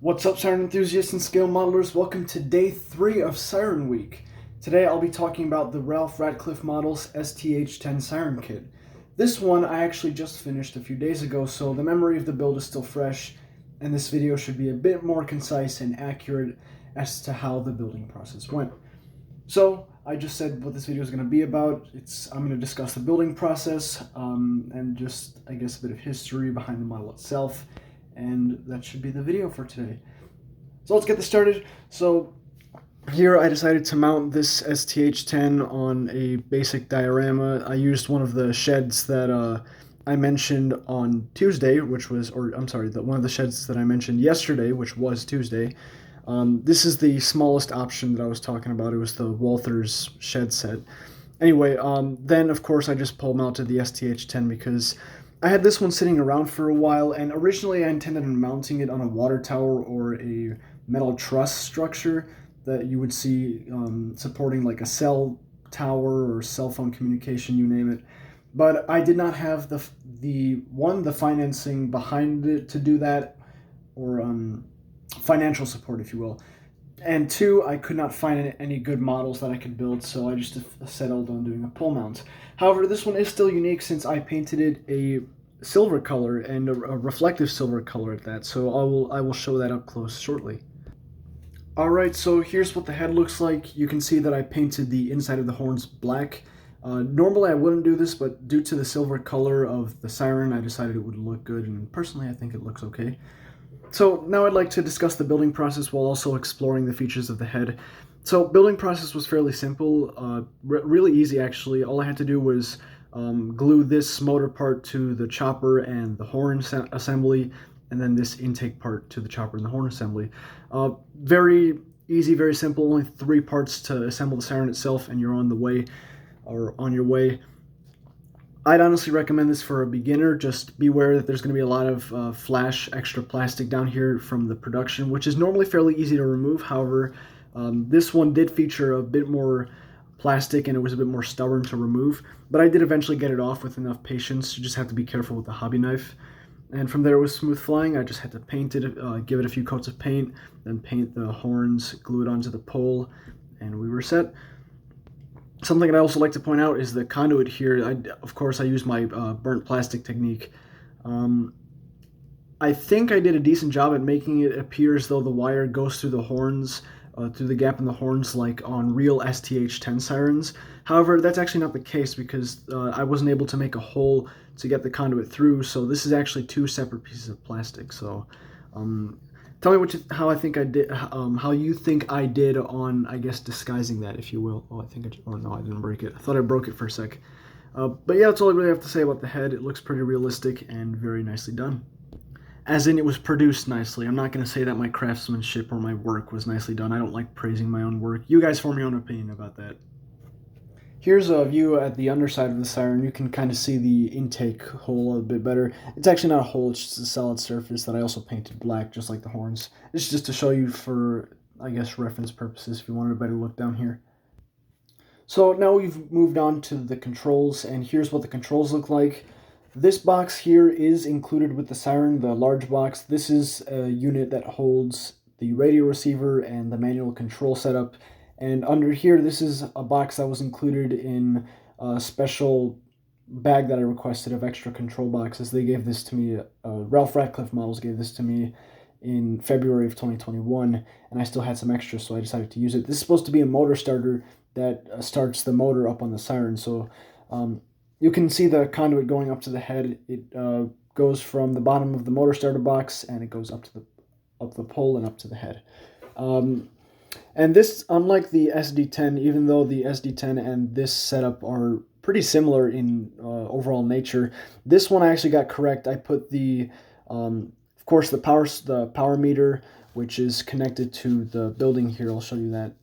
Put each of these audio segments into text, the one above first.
What's up, Siren enthusiasts and scale modelers? Welcome to day 3 of Siren Week. Today I'll be talking about the Ratcliffe Models STH-10 Siren Kit. This one I actually just finished a few days ago, so the memory of the build is still fresh, and this video should be a bit more concise and accurate as to how the building process went. So I just said what this video is going to be about. I'm going to discuss the building process and just, I guess, a bit of history behind the model itself. And that should be the video for today. So let's get this started. So here I decided to mount this STH-10 on a basic diorama. I used one of the sheds that I mentioned on Tuesday, one of the sheds that I mentioned yesterday, which was Tuesday. This is the smallest option that I was talking about. It was the Walther's shed set. Anyway, then of course I just pole mounted the STH-10 because I had this one sitting around for a while, and originally I intended on mounting it on a water tower or a metal truss structure that you would see supporting like a cell tower or cell phone communication, you name it. But I did not have the financing behind it to do that, or financial support, if you will. And 2, I could not find any good models that I could build, so I just settled on doing a pole mount. However, this one is still unique since I painted it a silver color, and a reflective silver color at that, so I will show that up close shortly. Alright, so here's what the head looks like. You can see that I painted the inside of the horns black. Normally I wouldn't do this, but due to the silver color of the Siren, I decided it would look good, and personally I think it looks okay. So now I'd like to discuss the building process while also exploring the features of the head. So building process was fairly simple, really easy actually. All I had to do was glue this motor part to the chopper and the horn assembly, and then this intake part to the chopper and the horn assembly. Very easy, very simple, only 3 parts to assemble the Siren itself, and you're on the way, or on your way. I'd honestly recommend this for a beginner. Just beware that there's going to be a lot of flash extra plastic down here from the production, which is normally fairly easy to remove. However, this one did feature a bit more plastic, and it was a bit more stubborn to remove, but I did eventually get it off with enough patience. You just have to be careful with the hobby knife. And from there it was smooth flying. I just had to paint it, give it a few coats of paint, then paint the horns, glue it onto the pole, and we were set. Something I'd also like to point out is the conduit here. Of course, I used my burnt plastic technique. I think I did a decent job at making it appear as though the wire goes through the horns, through the gap in the horns, like on real STH-10 Sirens. However, that's actually not the case because I wasn't able to make a hole to get the conduit through, so this is actually 2 separate pieces of plastic. So tell me how you think I did on, I guess, disguising that, if you will. Oh, no, I didn't break it. I thought I broke it for a sec. But yeah, that's all I really have to say about the head. It looks pretty realistic and very nicely done. As in, it was produced nicely. I'm not going to say that my craftsmanship or my work was nicely done. I don't like praising my own work. You guys form your own opinion about that. Here's a view at the underside of the Siren. You can kind of see the intake hole a bit better. It's actually not a hole, it's just a solid surface that I also painted black, just like the horns. This is just to show you for, I guess, reference purposes if you wanted a better look down here. So now we've moved on to the controls, and here's what the controls look like. This box here is included with the Siren, the large box. This is a unit that holds the radio receiver and the manual control setup. And under here, this is a box that was included in a special bag that I requested of extra control boxes. They gave this to me, Ratcliffe Models gave this to me in February of 2021, and I still had some extras, so I decided to use it. This is supposed to be a motor starter that starts the motor up on the Siren. So you can see the conduit going up to the head. It goes from the bottom of the motor starter box, and it goes up the pole and up to the head. And this, unlike the SD-10, even though the SD-10 and this setup are pretty similar in overall nature, this one I actually got correct. I put of course, the power meter, which is connected to the building here. I'll show you that.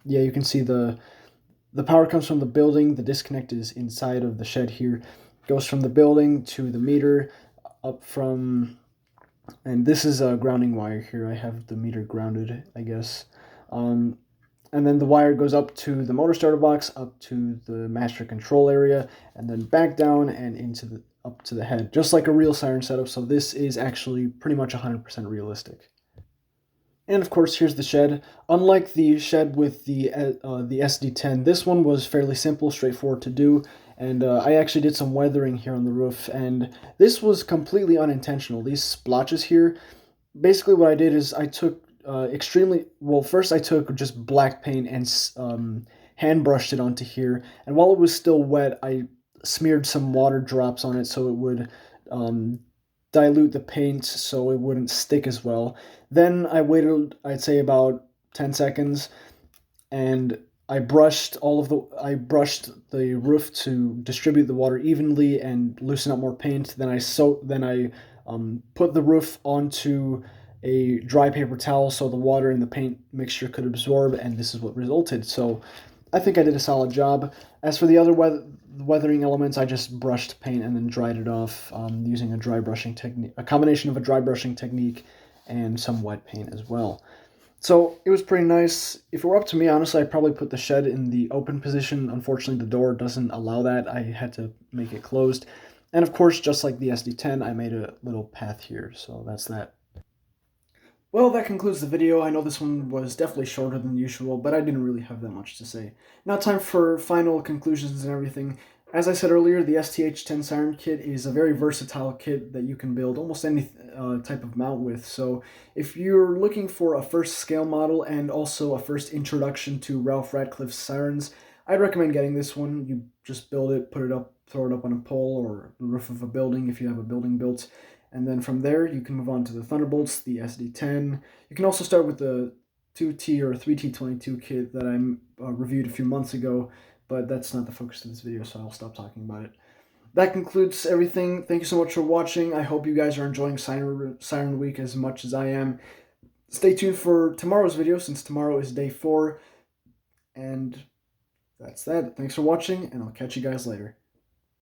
Yeah, you can see the power comes from the building. The disconnect is inside of the shed here. It goes from the building to the meter, and this is a grounding wire here. I have the meter grounded, I guess. And then the wire goes up to the motor starter box, up to the master control area, and then back down and up to the head, just like a real Siren setup. So this is actually pretty much 100% realistic. And of course, here's the shed. Unlike the shed with the SD10, this one was fairly simple, straightforward to do. And I actually did some weathering here on the roof, and this was completely unintentional. These splotches here, basically what I did is I took extremely well. First, I took just black paint and hand brushed it onto here, and while it was still wet, I smeared some water drops on it so it would um, dilute the paint so it wouldn't stick as well. Then I waited, I'd say about 10 seconds, and I brushed the roof to distribute the water evenly and loosen up more paint. Then I put the roof onto a dry paper towel so the water and the paint mixture could absorb, and this is what resulted. So I think I did a solid job. As for the other weathering elements, I just brushed paint and then dried it off using a dry brushing technique, a combination of a dry brushing technique and some wet paint as well. So it was pretty nice. If it were up to me, honestly, I'd probably put the shed in the open position. Unfortunately, the door doesn't allow that. I had to make it closed. And of course, just like the SD10, I made a little path here. So that's that. Well, that concludes the video. I know this one was definitely shorter than usual, but I didn't really have that much to say. Now time for final conclusions and everything. As I said earlier, the STH-10 Siren kit is a very versatile kit that you can build almost any type of mount with. So if you're looking for a first scale model and also a first introduction to Ralph Ratcliffe's Sirens, I'd recommend getting this one. You just build it, put it up, throw it up on a pole or the roof of a building if you have a building built. And then from there, you can move on to the Thunderbolts, the SD10. You can also start with the 2T or 3T22 kit that I reviewed a few months ago, but that's not the focus of this video, so I'll stop talking about it. That concludes everything. Thank you so much for watching. I hope you guys are enjoying Siren Week as much as I am. Stay tuned for tomorrow's video, since tomorrow is day 4. And that's that. Thanks for watching, and I'll catch you guys later.